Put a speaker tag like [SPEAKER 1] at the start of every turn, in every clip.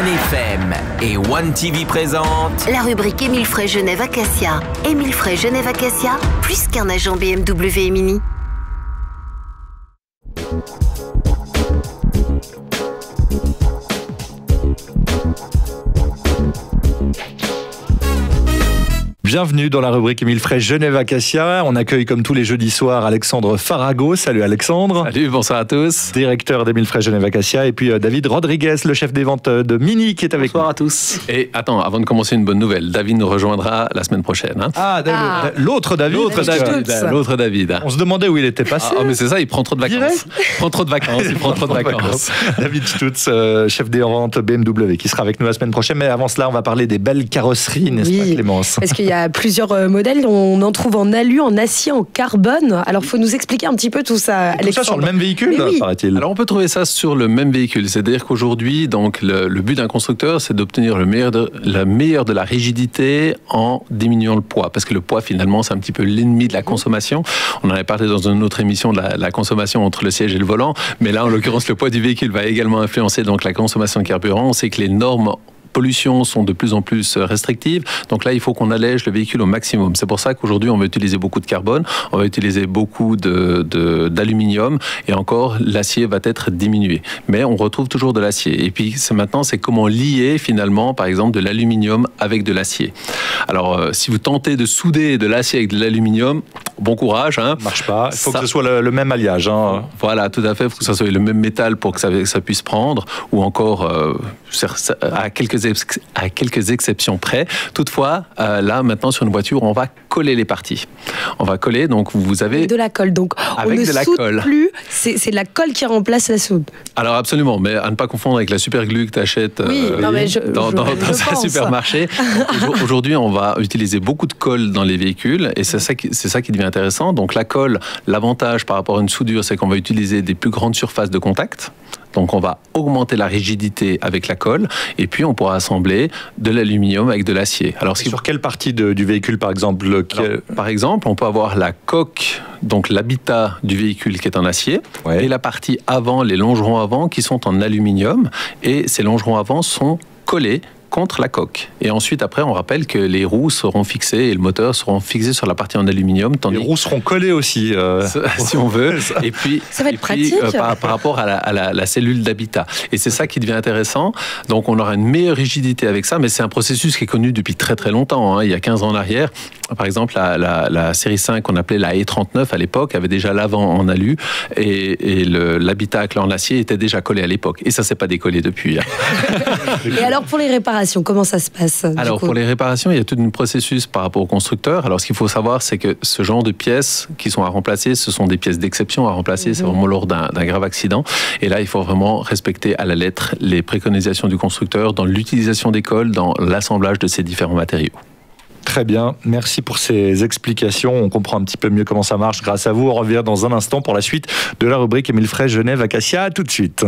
[SPEAKER 1] 1FM et One TV présente
[SPEAKER 2] la rubrique Émile Frey Genève Acacia. Émile Frey Genève Acacia, plus qu'un agent BMW et Mini.
[SPEAKER 3] Bienvenue dans la rubrique Émile Frey Genève Acacia. On accueille comme tous les jeudis soirs Alexandre Farago. Salut Alexandre.
[SPEAKER 4] Salut, bonsoir à tous.
[SPEAKER 3] Directeur d'Émile Frey Genève Acacia. Et puis David Rodriguez, le chef des ventes de Mini qui est avec nous.
[SPEAKER 4] Bonsoir à tous. Et attends, avant de commencer, une bonne nouvelle. David nous rejoindra la semaine prochaine.
[SPEAKER 3] L'autre David.
[SPEAKER 4] L'autre David.
[SPEAKER 3] On se demandait où il était passé.
[SPEAKER 4] Mais c'est ça, il prend trop de vacances. Il prend trop de vacances.
[SPEAKER 3] David Stutz, chef des ventes BMW, qui sera avec nous la semaine prochaine. Mais avant cela, on va parler des belles carrosseries, n'est-ce pas Clémence?
[SPEAKER 5] Parce qu'il y a plusieurs modèles. On en trouve en alu, en acier, en carbone. Alors, il faut nous expliquer un petit peu tout ça, Alexandre.
[SPEAKER 3] Tout ça sur le même véhicule, paraît-il.
[SPEAKER 4] Alors, on peut trouver ça sur le même véhicule. C'est-à-dire qu'aujourd'hui, donc, le but d'un constructeur, c'est d'obtenir le meilleur de la rigidité en diminuant le poids. Parce que le poids, finalement, c'est un petit peu l'ennemi de la consommation. On en avait parlé dans une autre émission de la consommation entre le siège et le volant. Mais là, en l'occurrence, le poids du véhicule va également influencer donc, la consommation de carburant. On sait que les normes pollution sont de plus en plus restrictives. Donc là, il faut qu'on allège le véhicule au maximum. C'est pour ça qu'aujourd'hui, on va utiliser beaucoup de carbone, on va utiliser beaucoup d'aluminium et encore, l'acier va être diminué. Mais on retrouve toujours de l'acier. Et puis, maintenant, c'est comment lier finalement, par exemple, de l'aluminium avec de l'acier. Alors, si vous tentez de souder de l'acier avec de l'aluminium, bon courage. Ça
[SPEAKER 3] ne marche pas. Il faut que ce soit le même alliage.
[SPEAKER 4] Voilà, tout à fait. Il faut que ce soit le même métal pour que ça puisse prendre. Ou encore, à quelques exceptions près. Toutefois, là, maintenant, sur une voiture, on va coller les parties. On va coller, donc vous avez...
[SPEAKER 5] De la colle, donc on ne soude plus, c'est la colle qui remplace la soude.
[SPEAKER 4] Alors absolument, mais à ne pas confondre avec la super glue que tu achètes dans un supermarché. Aujourd'hui, on va utiliser beaucoup de colle dans les véhicules, et c'est ça qui devient intéressant. Donc la colle, l'avantage par rapport à une soudure, c'est qu'on va utiliser des plus grandes surfaces de contact. Donc on va augmenter la rigidité avec la colle et puis on pourra assembler de l'aluminium avec de l'acier.
[SPEAKER 3] Alors sur quelle partie du véhicule par exemple
[SPEAKER 4] Par exemple, on peut avoir la coque, donc l'habitat du véhicule qui est en acier, et la partie avant, les longerons avant qui sont en aluminium, et ces longerons avant sont collés contre la coque. Et ensuite, après, on rappelle que les roues seront fixées et le moteur seront fixés sur la partie en aluminium.
[SPEAKER 3] Les roues seront collées aussi.
[SPEAKER 4] Si on veut. Et puis,
[SPEAKER 5] ça va être pratique.
[SPEAKER 4] Par rapport à la cellule d'habitat. Et c'est ça qui devient intéressant. Donc, on aura une meilleure rigidité avec ça, mais c'est un processus qui est connu depuis très très longtemps. Il y a 15 ans en arrière, par exemple, la série 5 qu'on appelait la E39 à l'époque avait déjà l'avant en alu et l'habitacle en acier était déjà collé à l'époque. Et ça s'est pas décollé depuis.
[SPEAKER 5] Et alors, pour les réparations, comment ça se passe?
[SPEAKER 4] Alors, pour les réparations, il y a tout un processus par rapport au constructeur. Alors, ce qu'il faut savoir, c'est que ce genre de pièces qui sont à remplacer, ce sont des pièces d'exception à remplacer. C'est vraiment lors d'un grave accident. Et là, il faut vraiment respecter à la lettre les préconisations du constructeur dans l'utilisation des colles, dans l'assemblage de ces différents matériaux.
[SPEAKER 3] Très bien, merci pour ces explications. On comprend un petit peu mieux comment ça marche grâce à vous. On revient dans un instant pour la suite de la rubrique Émile Frey Genève Acacia. À tout de suite.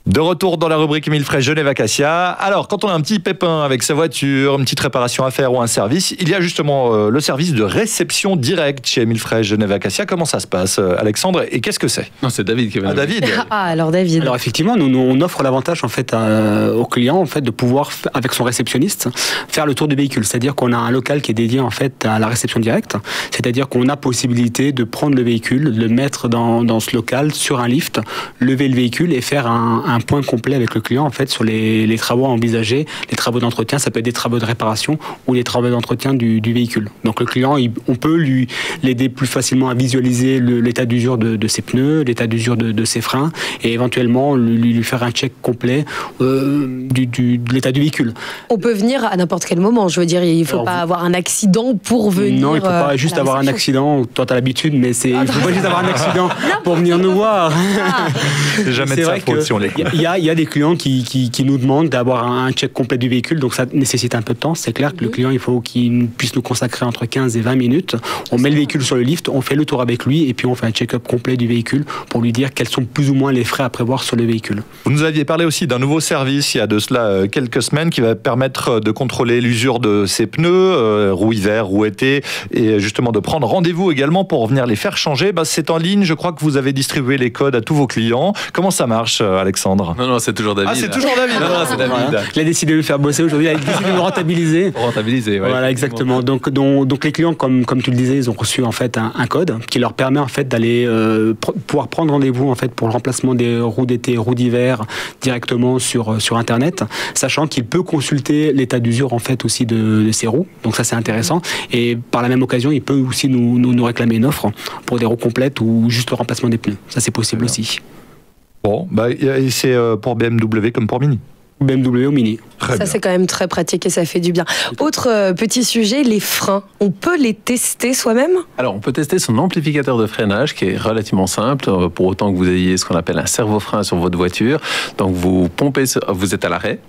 [SPEAKER 3] De retour dans la rubrique Émile Frey Genève Acacia. Alors, quand on a un petit pépin avec sa voiture, une petite réparation à faire ou un service, il y a justement le service de réception directe chez Émile Frey Genève Acacia. Comment ça se passe, Alexandre? Et qu'est-ce que c'est?
[SPEAKER 4] Non, c'est David qui va.
[SPEAKER 3] David.
[SPEAKER 5] Alors David.
[SPEAKER 6] Alors effectivement, nous on offre l'avantage en fait au client en fait de pouvoir avec son réceptionniste faire le tour du véhicule. C'est-à-dire qu'on a un local qui est dédié en fait à la réception directe. C'est-à-dire qu'on a possibilité de prendre le véhicule, le mettre dans ce local sur un lift, lever le véhicule et faire un point complet avec le client en fait sur les travaux à envisager, les travaux d'entretien, ça peut être des travaux de réparation ou les travaux d'entretien du véhicule. Donc le client, on peut l'aider plus facilement à visualiser l'état d'usure de ses pneus, l'état d'usure de ses freins et éventuellement lui faire un check complet de l'état du véhicule.
[SPEAKER 5] On peut venir à n'importe quel moment, je veux dire, il ne faut pas avoir un accident pour venir.
[SPEAKER 6] Non, il ne faut pas juste avoir un accident, toi tu as l'habitude, mais il ne faut pas juste avoir un accident pour venir nous voir.
[SPEAKER 3] C'est jamais de sa faute si on l'écoute.
[SPEAKER 6] Il y a des clients qui nous demandent d'avoir un check complet du véhicule, donc ça nécessite un peu de temps. C'est clair que le client, il faut qu'il puisse nous consacrer entre 15 et 20 minutes. On met le véhicule sur le lift, on fait le tour avec lui et puis on fait un check-up complet du véhicule pour lui dire quels sont plus ou moins les frais à prévoir sur le véhicule.
[SPEAKER 3] Vous nous aviez parlé aussi d'un nouveau service il y a de cela quelques semaines qui va permettre de contrôler l'usure de ses pneus, roues hiver, roues été, et justement de prendre rendez-vous également pour venir les faire changer. C'est en ligne, je crois que vous avez distribué les codes à tous vos clients. Comment ça marche, Alexandre?
[SPEAKER 4] Non, c'est toujours David.
[SPEAKER 3] Ah, c'est toujours David.
[SPEAKER 4] Non, c'est David.
[SPEAKER 6] Voilà. Il a décidé de le faire bosser aujourd'hui, il a décidé de le rentabiliser.
[SPEAKER 4] Pour rentabiliser, ouais.
[SPEAKER 6] Voilà, exactement. Donc les clients, comme tu le disais, ils ont reçu en fait un code qui leur permet en fait d'aller pouvoir prendre rendez-vous en fait pour le remplacement des roues d'été, roues d'hiver directement sur Internet, sachant qu'il peut consulter l'état d'usure en fait aussi de ses roues. Donc ça c'est intéressant. Et par la même occasion, il peut aussi nous réclamer une offre pour des roues complètes ou juste le remplacement des pneus. Ça c'est possible aussi.
[SPEAKER 3] Bon, et c'est pour BMW comme pour Mini.
[SPEAKER 6] BMW au Mini.
[SPEAKER 5] Ça, c'est quand même très pratique et ça fait du bien. Autre petit sujet, les freins. On peut les tester soi-même?
[SPEAKER 4] Alors, on peut tester son amplificateur de freinage qui est relativement simple, pour autant que vous ayez ce qu'on appelle un servo-frein sur votre voiture. Donc, vous pompez, vous êtes à l'arrêt,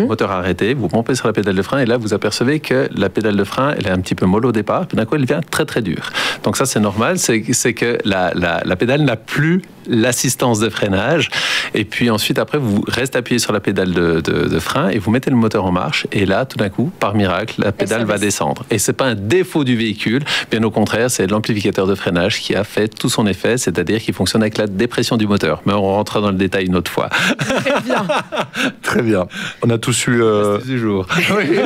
[SPEAKER 4] moteur arrêté, vous pompez sur la pédale de frein et là, vous apercevez que la pédale de frein, elle est un petit peu molle au départ, puis d'un coup, elle devient très très dure. Donc ça, c'est normal, c'est que la pédale n'a plus l'assistance de freinage. Et puis ensuite, après, vous restez appuyé sur la pédale de frein et vous mettez le moteur en marche. Et là, tout d'un coup, par miracle, la pédale va descendre. Et c'est pas un défaut du véhicule, bien au contraire, c'est l'amplificateur de freinage qui a fait tout son effet, c'est-à-dire qu'il fonctionne avec la dépression du moteur. Mais on rentrera dans le détail une autre fois.
[SPEAKER 5] Très bien.
[SPEAKER 3] Très bien. On a tous eu...
[SPEAKER 4] du jour.
[SPEAKER 3] Oui.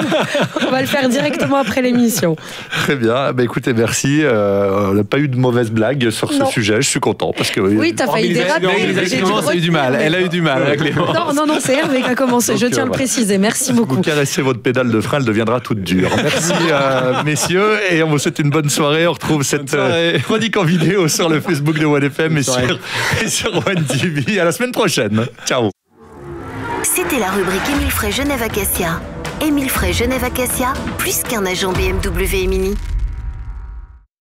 [SPEAKER 5] On va le faire directement après l'émission.
[SPEAKER 3] Très bien. Écoutez, merci. On n'a pas eu de mauvaise blague sur ce sujet. Je suis content parce que...
[SPEAKER 5] Oui, t'as failli déraper.
[SPEAKER 4] Clémence a eu du mal. Elle a eu du mal, Clémence.
[SPEAKER 5] Non, c'est Hervé qui a commencé. Je tiens à le préciser. Merci beaucoup.
[SPEAKER 3] Vous caressez votre pédale de frein, elle deviendra toute dure. Merci messieurs, et on vous souhaite une bonne soirée. On retrouve cette chronique en vidéo sur le Facebook de OneFM et sur One TV. À la semaine prochaine. Ciao.
[SPEAKER 2] C'était la rubrique Émile Frey Genève Acacia. Émile Frey Genève Acacia, plus qu'un agent BMW et Mini.